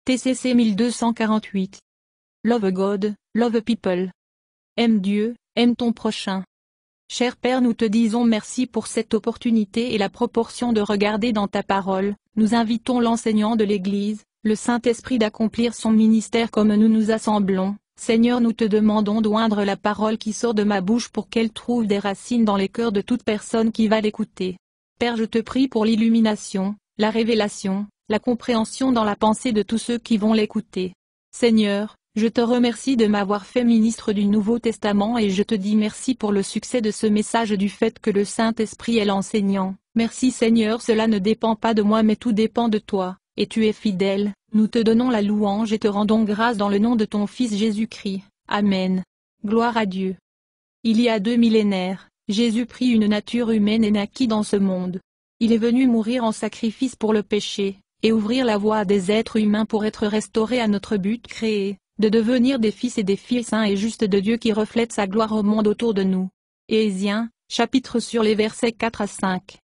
TCC 1248. Love God, love people. Aime Dieu, aime ton prochain. Cher Père, nous te disons merci pour cette opportunité et la proportion de regarder dans ta parole. Nous invitons l'enseignant de l'Église, le Saint-Esprit d'accomplir son ministère comme nous nous assemblons. Seigneur, nous te demandons d'oindre la parole qui sort de ma bouche pour qu'elle trouve des racines dans les cœurs de toute personne qui va l'écouter. Père, je te prie pour l'illumination, la révélation, la compréhension dans la pensée de tous ceux qui vont l'écouter. Seigneur, je te remercie de m'avoir fait ministre du Nouveau Testament et je te dis merci pour le succès de ce message du fait que le Saint-Esprit est l'enseignant. Merci Seigneur, cela ne dépend pas de moi mais tout dépend de toi, et tu es fidèle. Nous te donnons la louange et te rendons grâce dans le nom de ton Fils Jésus-Christ. Amen. Gloire à Dieu. Il y a 2 millénaires, Jésus prit une nature humaine et naquit dans ce monde. Il est venu mourir en sacrifice pour le péché, et ouvrir la voie à des êtres humains pour être restaurés à notre but créé, de devenir des fils et des filles saints et justes de Dieu qui reflètent sa gloire au monde autour de nous. Éphésiens, chapitre sur les versets 4 à 5.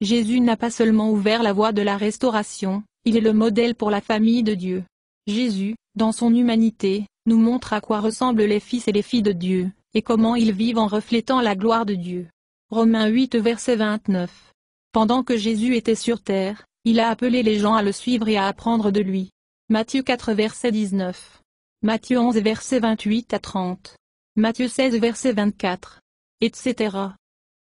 Jésus n'a pas seulement ouvert la voie de la restauration, il est le modèle pour la famille de Dieu. Jésus, dans son humanité, nous montre à quoi ressemblent les fils et les filles de Dieu, et comment ils vivent en reflétant la gloire de Dieu. Romains 8 verset 29. Pendant que Jésus était sur terre, il a appelé les gens à le suivre et à apprendre de lui. Matthieu 4 verset 19. Matthieu 11 verset 28 à 30. Matthieu 16 verset 24. Etc.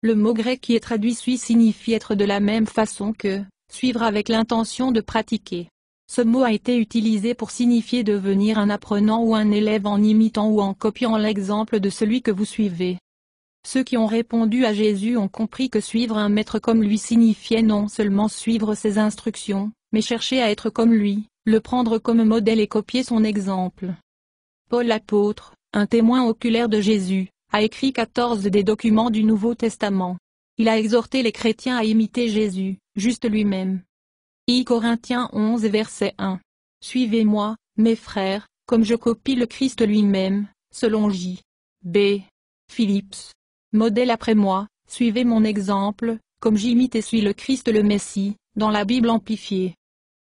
Le mot grec qui est traduit suit signifie être de la même façon que, suivre avec l'intention de pratiquer. Ce mot a été utilisé pour signifier devenir un apprenant ou un élève en imitant ou en copiant l'exemple de celui que vous suivez. Ceux qui ont répondu à Jésus ont compris que suivre un maître comme lui signifiait non seulement suivre ses instructions, mais chercher à être comme lui, le prendre comme modèle et copier son exemple. Paul l'apôtre, un témoin oculaire de Jésus, a écrit 14 des documents du Nouveau Testament. Il a exhorté les chrétiens à imiter Jésus, juste lui-même. I Corinthiens 11 verset 1. Suivez-moi, mes frères, comme je copie le Christ lui-même, selon J. B. Phillips. Modèle après moi, suivez mon exemple, comme j'imite et suis le Christ le Messie, dans la Bible amplifiée.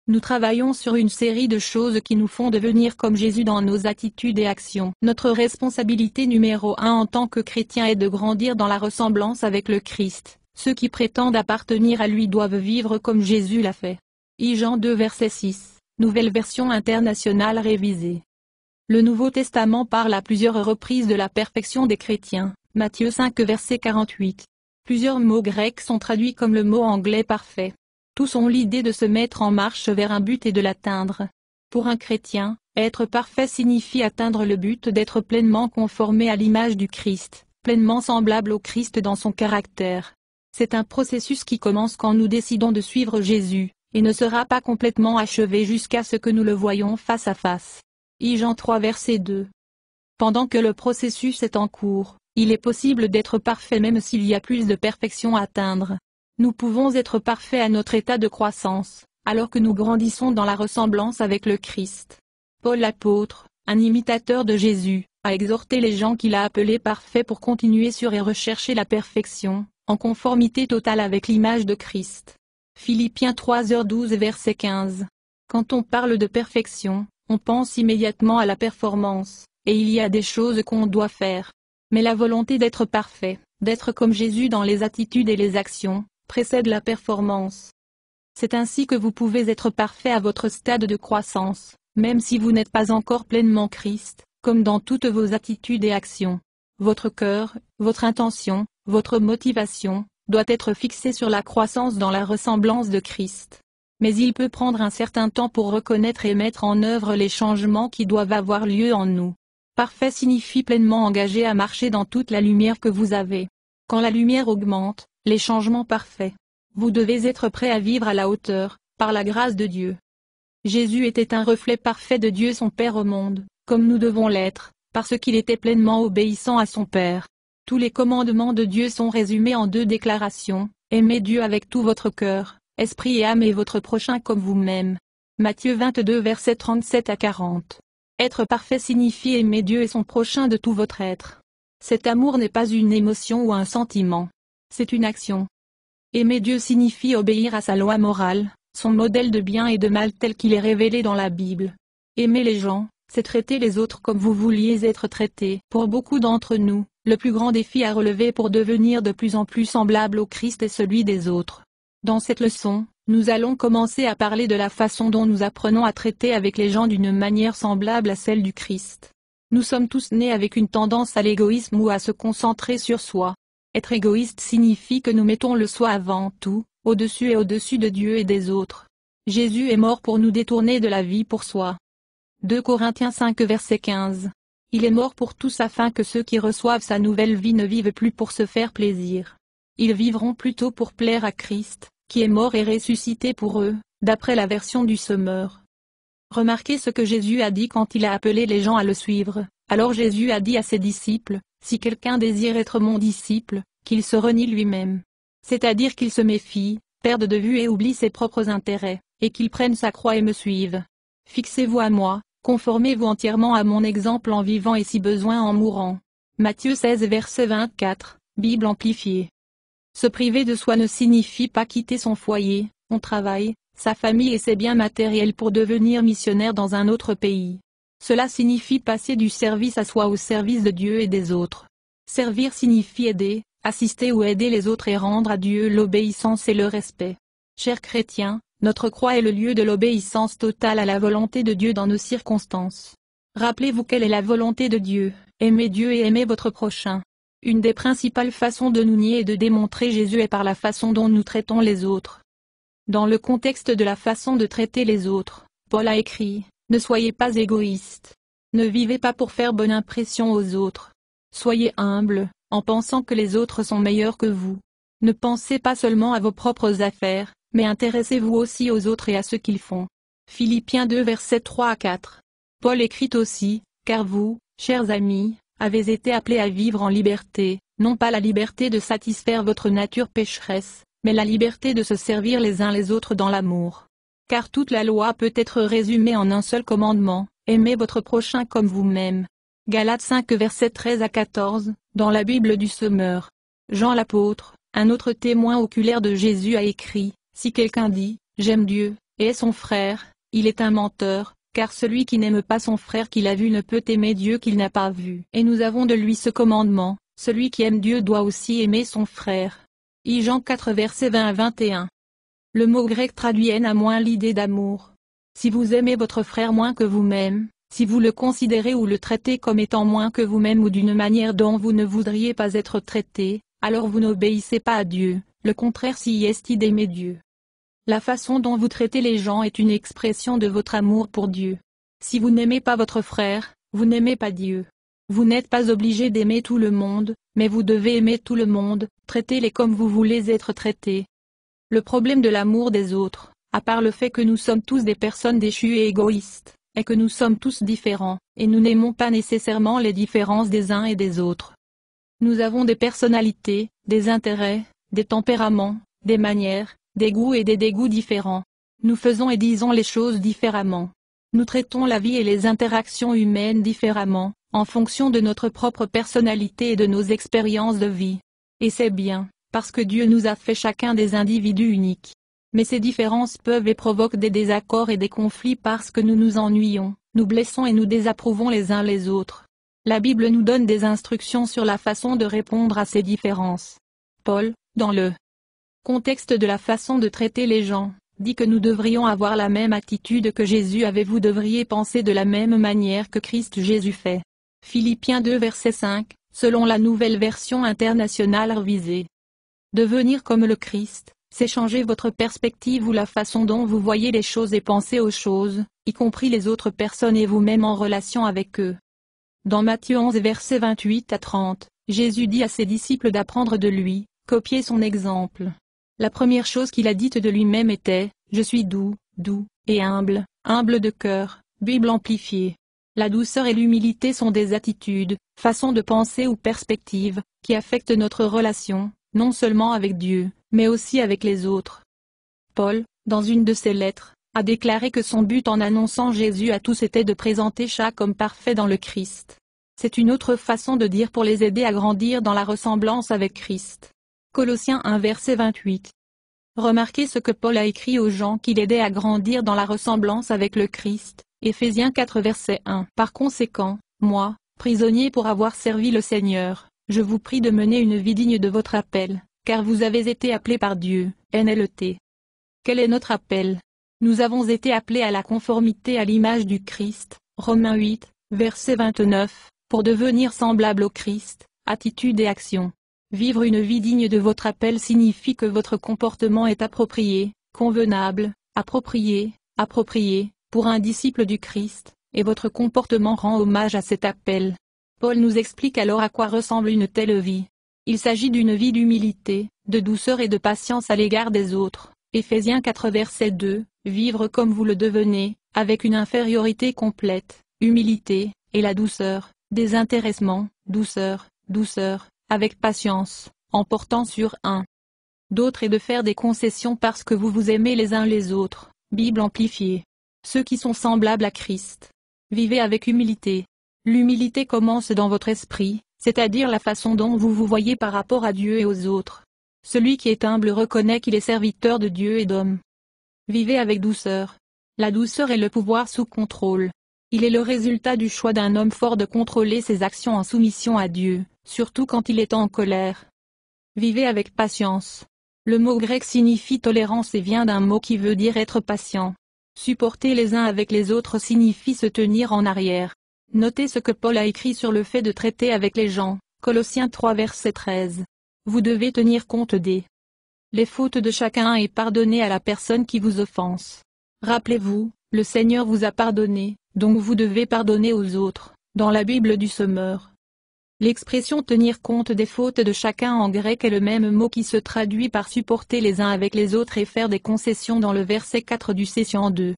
Nous travaillons sur une série de choses qui nous font devenir comme Jésus dans nos attitudes et actions. Notre responsabilité numéro 1 en tant que chrétien est de grandir dans la ressemblance avec le Christ. Ceux qui prétendent appartenir à lui doivent vivre comme Jésus l'a fait. Jean 2 verset 6, nouvelle version internationale révisée. Le Nouveau Testament parle à plusieurs reprises de la perfection des chrétiens. Matthieu 5 verset 48. Plusieurs mots grecs sont traduits comme le mot anglais parfait. Tous ont l'idée de se mettre en marche vers un but et de l'atteindre. Pour un chrétien, être parfait signifie atteindre le but d'être pleinement conformé à l'image du Christ, pleinement semblable au Christ dans son caractère. C'est un processus qui commence quand nous décidons de suivre Jésus, et ne sera pas complètement achevé jusqu'à ce que nous le voyions face à face. Jean 3 verset 2. Pendant que le processus est en cours, il est possible d'être parfait même s'il y a plus de perfection à atteindre. Nous pouvons être parfaits à notre état de croissance, alors que nous grandissons dans la ressemblance avec le Christ. Paul l'apôtre, un imitateur de Jésus, a exhorté les gens qu'il a appelés parfaits pour continuer sur et rechercher la perfection, en conformité totale avec l'image de Christ. Philippiens 3h12 verset 15. Quand on parle de perfection, on pense immédiatement à la performance, et il y a des choses qu'on doit faire. Mais la volonté d'être parfait, d'être comme Jésus dans les attitudes et les actions, précède la performance. C'est ainsi que vous pouvez être parfait à votre stade de croissance, même si vous n'êtes pas encore pleinement Christ, comme dans toutes vos attitudes et actions. Votre cœur, votre intention, votre motivation, doit être fixé sur la croissance dans la ressemblance de Christ. Mais il peut prendre un certain temps pour reconnaître et mettre en œuvre les changements qui doivent avoir lieu en nous. Parfait signifie pleinement engagé à marcher dans toute la lumière que vous avez. Quand la lumière augmente, les changements parfaits. Vous devez être prêt à vivre à la hauteur, par la grâce de Dieu. Jésus était un reflet parfait de Dieu son Père au monde, comme nous devons l'être, parce qu'il était pleinement obéissant à son Père. Tous les commandements de Dieu sont résumés en 2 déclarations, aimez Dieu avec tout votre cœur, esprit et âme et votre prochain comme vous-même. Matthieu 22 versets 37 à 40. Être parfait signifie aimer Dieu et son prochain de tout votre être. Cet amour n'est pas une émotion ou un sentiment. C'est une action. Aimer Dieu signifie obéir à sa loi morale, son modèle de bien et de mal tel qu'il est révélé dans la Bible. Aimer les gens, c'est traiter les autres comme vous vouliez être traités. Pour beaucoup d'entre nous, le plus grand défi à relever pour devenir de plus en plus semblable au Christ est celui des autres. Dans cette leçon, nous allons commencer à parler de la façon dont nous apprenons à traiter avec les gens d'une manière semblable à celle du Christ. Nous sommes tous nés avec une tendance à l'égoïsme ou à se concentrer sur soi. Être égoïste signifie que nous mettons le soi avant tout, au-dessus et au-dessus de Dieu et des autres. Jésus est mort pour nous détourner de la vie pour soi. 2 Corinthiens 5 verset 15. Il est mort pour tous afin que ceux qui reçoivent sa nouvelle vie ne vivent plus pour se faire plaisir. Ils vivront plutôt pour plaire à Christ, qui est mort et ressuscité pour eux, d'après la version du Semeur. Remarquez ce que Jésus a dit quand il a appelé les gens à le suivre. Alors Jésus a dit à ses disciples, « Si quelqu'un désire être mon disciple, qu'il se renie lui-même. » C'est-à-dire qu'il se méfie, perde de vue et oublie ses propres intérêts, et qu'il prenne sa croix et me suive. Fixez-vous à moi, conformez-vous entièrement à mon exemple en vivant et si besoin en mourant. Matthieu 16 verset 24, Bible amplifiée. Se priver de soi ne signifie pas quitter son foyer, son travail, sa famille et ses biens matériels pour devenir missionnaire dans un autre pays. Cela signifie passer du service à soi au service de Dieu et des autres. Servir signifie aider, assister ou aider les autres et rendre à Dieu l'obéissance et le respect. Chers chrétiens, notre croix est le lieu de l'obéissance totale à la volonté de Dieu dans nos circonstances. Rappelez-vous quelle est la volonté de Dieu, aimez Dieu et aimez votre prochain. Une des principales façons de nous nier et de démontrer Jésus est par la façon dont nous traitons les autres. Dans le contexte de la façon de traiter les autres, Paul a écrit, « Ne soyez pas égoïstes. Ne vivez pas pour faire bonne impression aux autres. Soyez humbles, en pensant que les autres sont meilleurs que vous. Ne pensez pas seulement à vos propres affaires, mais intéressez-vous aussi aux autres et à ce qu'ils font. » Philippiens 2 versets 3 à 4. Paul écrit aussi, « Car vous, chers amis, avez été appelés à vivre en liberté, non pas la liberté de satisfaire votre nature pécheresse, mais la liberté de se servir les uns les autres dans l'amour. Car toute la loi peut être résumée en un seul commandement, aimez votre prochain comme vous-même. » Galates 5 versets 13 à 14, dans la Bible du Semeur. Jean l'apôtre, un autre témoin oculaire de Jésus a écrit, « Si quelqu'un dit, j'aime Dieu, et est son frère, il est un menteur, car celui qui n'aime pas son frère qu'il a vu ne peut aimer Dieu qu'il n'a pas vu. Et nous avons de lui ce commandement, celui qui aime Dieu doit aussi aimer son frère. » Jean 4 versets 20 à 21. Le mot grec traduit haine a moins l'idée d'amour. Si vous aimez votre frère moins que vous-même, si vous le considérez ou le traitez comme étant moins que vous-même ou d'une manière dont vous ne voudriez pas être traité, alors vous n'obéissez pas à Dieu, le contraire s'y est d'aimer Dieu. La façon dont vous traitez les gens est une expression de votre amour pour Dieu. Si vous n'aimez pas votre frère, vous n'aimez pas Dieu. Vous n'êtes pas obligé d'aimer tout le monde, mais vous devez aimer tout le monde, traitez-les comme vous voulez être traités. Le problème de l'amour des autres, à part le fait que nous sommes tous des personnes déchues et égoïstes, est que nous sommes tous différents, et nous n'aimons pas nécessairement les différences des uns et des autres. Nous avons des personnalités, des intérêts, des tempéraments, des manières, des goûts et des dégoûts différents. Nous faisons et disons les choses différemment. Nous traitons la vie et les interactions humaines différemment, en fonction de notre propre personnalité et de nos expériences de vie. Et c'est bien, parce que Dieu nous a fait chacun des individus uniques. Mais ces différences peuvent et provoquent des désaccords et des conflits parce que nous nous ennuyons, nous blessons et nous désapprouvons les uns les autres. La Bible nous donne des instructions sur la façon de répondre à ces différences. Paul, dans le contexte de la façon de traiter les gens, dit que nous devrions avoir la même attitude que Jésus avait. Vous devriez penser de la même manière que Christ Jésus fait. Philippiens 2 verset 5, selon la nouvelle version internationale révisée. Devenir comme le Christ, c'est changer votre perspective ou la façon dont vous voyez les choses et pensez aux choses, y compris les autres personnes et vous-même en relation avec eux. Dans Matthieu 11 versets 28 à 30, Jésus dit à ses disciples d'apprendre de lui, copier son exemple. La première chose qu'il a dite de lui-même était, « Je suis doux, doux, et humble, humble de cœur », Bible amplifiée. La douceur et l'humilité sont des attitudes, façons de penser ou perspectives, qui affectent notre relation, non seulement avec Dieu, mais aussi avec les autres. Paul, dans une de ses lettres, a déclaré que son but en annonçant Jésus à tous était de présenter chaque homme parfait dans le Christ. C'est une autre façon de dire pour les aider à grandir dans la ressemblance avec Christ. Colossiens 1 verset 28. Remarquez ce que Paul a écrit aux gens qui l'aidaient à grandir dans la ressemblance avec le Christ, Éphésiens 4 verset 1. Par conséquent, moi, prisonnier pour avoir servi le Seigneur, je vous prie de mener une vie digne de votre appel, car vous avez été appelés par Dieu, NLT. Quel est notre appel? Nous avons été appelés à la conformité à l'image du Christ, Romains 8, verset 29, pour devenir semblables au Christ, attitude et action. Vivre une vie digne de votre appel signifie que votre comportement est approprié, convenable, approprié, pour un disciple du Christ, et votre comportement rend hommage à cet appel. Paul nous explique alors à quoi ressemble une telle vie. Il s'agit d'une vie d'humilité, de douceur et de patience à l'égard des autres. Éphésiens 4 verset 2, vivre comme vous le devenez, avec une infériorité complète, humilité, et la douceur, désintéressement, douceur, avec patience, en portant sur un d'autres et de faire des concessions parce que vous vous aimez les uns les autres. Bible amplifiée. Ceux qui sont semblables à Christ. Vivez avec humilité. L'humilité commence dans votre esprit, c'est-à-dire la façon dont vous vous voyez par rapport à Dieu et aux autres. Celui qui est humble reconnaît qu'il est serviteur de Dieu et d'hommes. Vivez avec douceur. La douceur est le pouvoir sous contrôle. Il est le résultat du choix d'un homme fort de contrôler ses actions en soumission à Dieu, surtout quand il est en colère. Vivez avec patience. Le mot grec signifie tolérance et vient d'un mot qui veut dire être patient. Supporter les uns avec les autres signifie se tenir en arrière. Notez ce que Paul a écrit sur le fait de traiter avec les gens, Colossiens 3 verset 13. Vous devez tenir compte des les fautes de chacun et pardonner à la personne qui vous offense. Rappelez-vous, le Seigneur vous a pardonné, donc vous devez pardonner aux autres, dans la Bible du Sommeur. L'expression tenir compte des fautes de chacun en grec est le même mot qui se traduit par supporter les uns avec les autres et faire des concessions dans le verset 4 du Colossiens 2.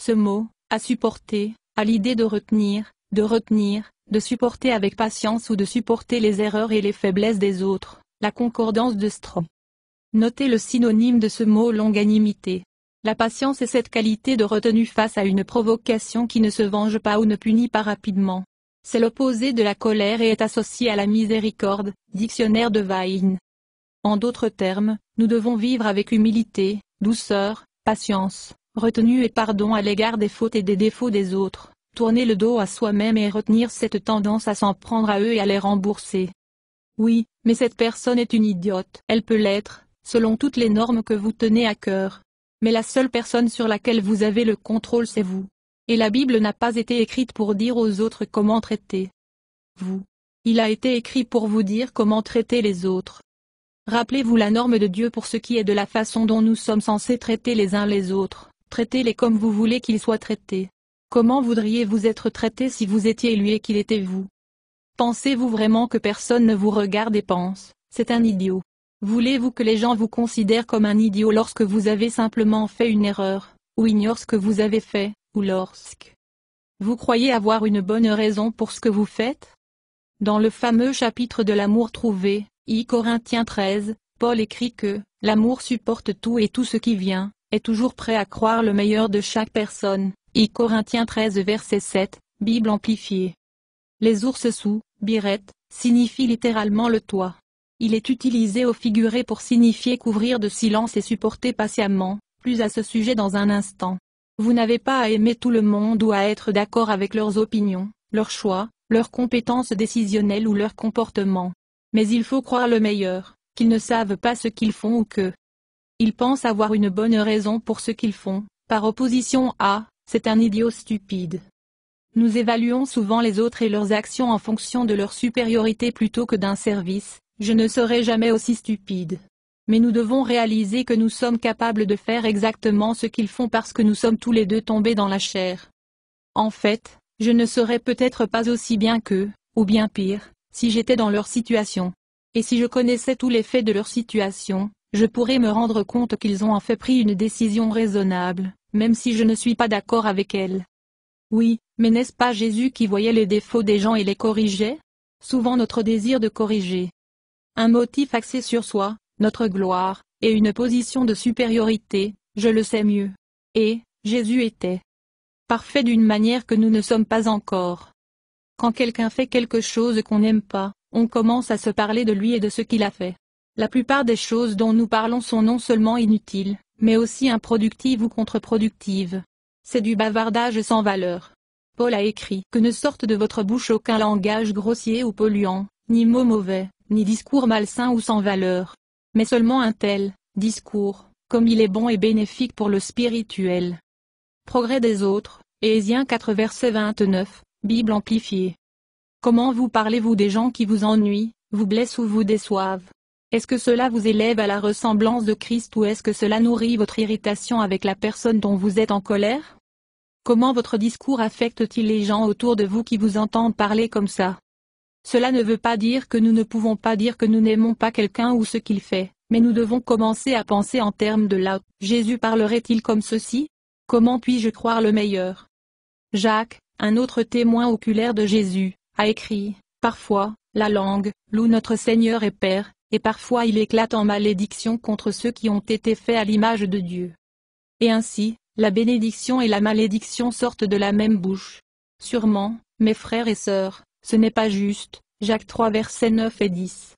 Ce mot, à supporter, a l'idée de retenir, de supporter avec patience ou de supporter les erreurs et les faiblesses des autres, la concordance de Strong. Notez le synonyme de ce mot longanimité. La patience est cette qualité de retenue face à une provocation qui ne se venge pas ou ne punit pas rapidement. C'est l'opposé de la colère et est associé à la miséricorde, dictionnaire de Vine. En d'autres termes, nous devons vivre avec humilité, douceur, patience, retenue et pardon à l'égard des fautes et des défauts des autres, tourner le dos à soi-même et retenir cette tendance à s'en prendre à eux et à les rembourser. Oui, mais cette personne est une idiote. Elle peut l'être, selon toutes les normes que vous tenez à cœur. Mais la seule personne sur laquelle vous avez le contrôle c'est vous. Et la Bible n'a pas été écrite pour dire aux autres comment traiter vous. Il a été écrit pour vous dire comment traiter les autres. Rappelez-vous la norme de Dieu pour ce qui est de la façon dont nous sommes censés traiter les uns les autres. Traitez-les comme vous voulez qu'ils soient traités. Comment voudriez-vous être traité si vous étiez lui et qu'il était vous? Pensez-vous vraiment que personne ne vous regarde et pense, c'est un idiot? Voulez-vous que les gens vous considèrent comme un idiot lorsque vous avez simplement fait une erreur, ou ignorent ce que vous avez fait, ou lorsque vous croyez avoir une bonne raison pour ce que vous faites? Dans le fameux chapitre de l'amour trouvé, I Corinthiens 13, Paul écrit que « L'amour supporte tout et tout ce qui vient, est toujours prêt à croire le meilleur de chaque personne » I Corinthiens 13 verset 7, Bible amplifiée. Les ours sous, birette, signifient littéralement le toit. Il est utilisé au figuré pour signifier couvrir de silence et supporter patiemment, plus à ce sujet dans un instant. Vous n'avez pas à aimer tout le monde ou à être d'accord avec leurs opinions, leurs choix, leurs compétences décisionnelles ou leur comportement. Mais il faut croire le meilleur, qu'ils ne savent pas ce qu'ils font ou que ils pensent avoir une bonne raison pour ce qu'ils font, par opposition à « c'est un idiot stupide ». Nous évaluons souvent les autres et leurs actions en fonction de leur supériorité plutôt que d'un service. Je ne serai jamais aussi stupide. Mais nous devons réaliser que nous sommes capables de faire exactement ce qu'ils font parce que nous sommes tous les deux tombés dans la chair. En fait, je ne serais peut-être pas aussi bien qu'eux, ou bien pire, si j'étais dans leur situation. Et si je connaissais tous les faits de leur situation, je pourrais me rendre compte qu'ils ont en fait pris une décision raisonnable, même si je ne suis pas d'accord avec elle. Oui, mais n'est-ce pas Jésus qui voyait les défauts des gens et les corrigeait? Souvent notre désir de corriger. Un motif axé sur soi, notre gloire, et une position de supériorité, je le sais mieux. Et, Jésus était parfait d'une manière que nous ne sommes pas encore. Quand quelqu'un fait quelque chose qu'on n'aime pas, on commence à se parler de lui et de ce qu'il a fait. La plupart des choses dont nous parlons sont non seulement inutiles, mais aussi improductives ou contre-productives. C'est du bavardage sans valeur. Paul a écrit que ne sorte de votre bouche aucun langage grossier ou polluant, ni mot mauvais, ni discours malsain ou sans valeur. Mais seulement un tel discours, comme il est bon et bénéfique pour le spirituel. Progrès des autres, Éphésiens 4 verset 29, Bible amplifiée. Comment vous parlez-vous des gens qui vous ennuient, vous blessent ou vous déçoivent? Est-ce que cela vous élève à la ressemblance de Christ ou est-ce que cela nourrit votre irritation avec la personne dont vous êtes en colère? Comment votre discours affecte-t-il les gens autour de vous qui vous entendent parler comme ça? Cela ne veut pas dire que nous ne pouvons pas dire que nous n'aimons pas quelqu'un ou ce qu'il fait, mais nous devons commencer à penser en termes de là. Jésus parlerait-il comme ceci? Comment puis-je croire le meilleur? Jacques, un autre témoin oculaire de Jésus, a écrit, parfois, la langue, loue notre Seigneur et Père, et parfois il éclate en malédiction contre ceux qui ont été faits à l'image de Dieu. Et ainsi, la bénédiction et la malédiction sortent de la même bouche. Sûrement, mes frères et sœurs, ce n'est pas juste, Jacques 3 versets 9 et 10.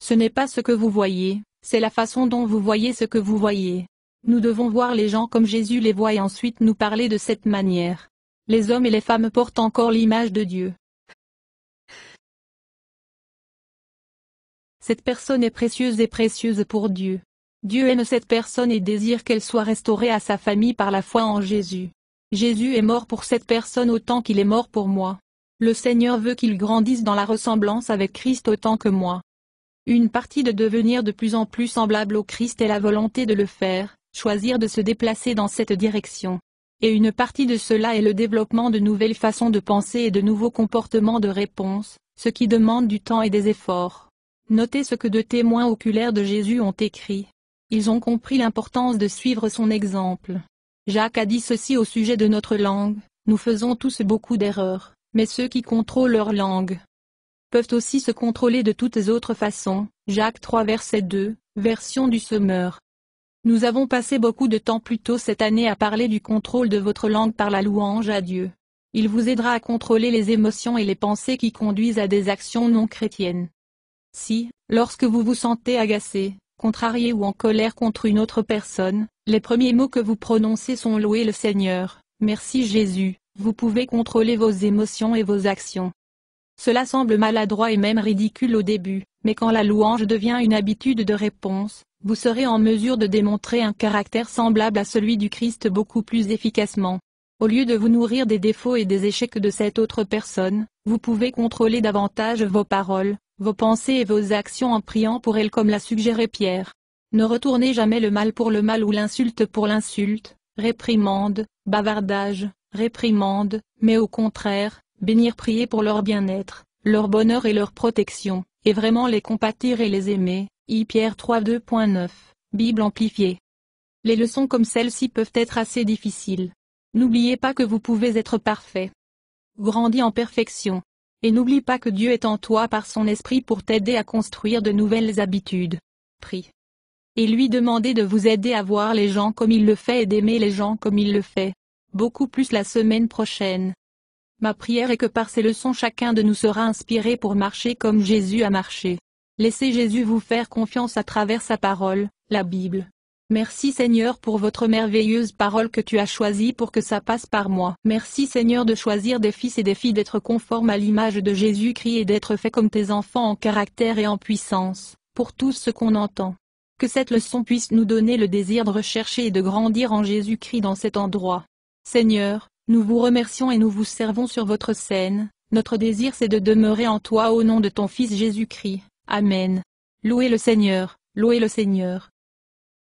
Ce n'est pas ce que vous voyez, c'est la façon dont vous voyez ce que vous voyez. Nous devons voir les gens comme Jésus les voit et ensuite nous parler de cette manière. Les hommes et les femmes portent encore l'image de Dieu. Cette personne est précieuse et précieuse pour Dieu. Dieu aime cette personne et désire qu'elle soit restaurée à sa famille par la foi en Jésus. Jésus est mort pour cette personne autant qu'il est mort pour moi. Le Seigneur veut qu'il grandisse dans la ressemblance avec Christ autant que moi. Une partie de devenir de plus en plus semblable au Christ est la volonté de le faire, choisir de se déplacer dans cette direction. Et une partie de cela est le développement de nouvelles façons de penser et de nouveaux comportements de réponse, ce qui demande du temps et des efforts. Notez ce que deux témoins oculaires de Jésus ont écrit. Ils ont compris l'importance de suivre son exemple. Jacques a dit ceci au sujet de notre langue, nous faisons tous beaucoup d'erreurs, mais ceux qui contrôlent leur langue peuvent aussi se contrôler de toutes autres façons. Jacques 3 verset 2, version du Semeur. Nous avons passé beaucoup de temps plus tôt cette année à parler du contrôle de votre langue par la louange à Dieu. Il vous aidera à contrôler les émotions et les pensées qui conduisent à des actions non chrétiennes. Si, lorsque vous vous sentez agacé, contrarié ou en colère contre une autre personne, les premiers mots que vous prononcez sont louer le Seigneur, merci Jésus, vous pouvez contrôler vos émotions et vos actions. Cela semble maladroit et même ridicule au début, mais quand la louange devient une habitude de réponse, vous serez en mesure de démontrer un caractère semblable à celui du Christ beaucoup plus efficacement. Au lieu de vous nourrir des défauts et des échecs de cette autre personne, vous pouvez contrôler davantage vos paroles, vos pensées et vos actions en priant pour elle comme l'a suggéré Pierre. Ne retournez jamais le mal pour le mal ou l'insulte pour l'insulte, réprimande, bavardage, réprimande, mais au contraire, bénir prier pour leur bien-être, leur bonheur et leur protection, et vraiment les compatir et les aimer. Pierre 3 2.9, Bible amplifiée. Les leçons comme celle-ci peuvent être assez difficiles. N'oubliez pas que vous pouvez être parfait. Grandis en perfection. Et n'oublie pas que Dieu est en toi par son esprit pour t'aider à construire de nouvelles habitudes. Prie. Et lui demander de vous aider à voir les gens comme il le fait et d'aimer les gens comme il le fait. Beaucoup plus la semaine prochaine. Ma prière est que par ces leçons chacun de nous sera inspiré pour marcher comme Jésus a marché. Laissez Jésus vous faire confiance à travers sa parole, la Bible. Merci Seigneur pour votre merveilleuse parole que tu as choisie pour que ça passe par moi. Merci Seigneur de choisir des fils et des filles d'être conformes à l'image de Jésus-Christ et d'être faits comme tes enfants en caractère et en puissance, pour tout ce qu'on entend. Que cette leçon puisse nous donner le désir de rechercher et de grandir en Jésus-Christ dans cet endroit. Seigneur, nous vous remercions et nous vous servons sur votre scène, notre désir c'est de demeurer en toi au nom de ton Fils Jésus-Christ. Amen. Louez le Seigneur, louez le Seigneur.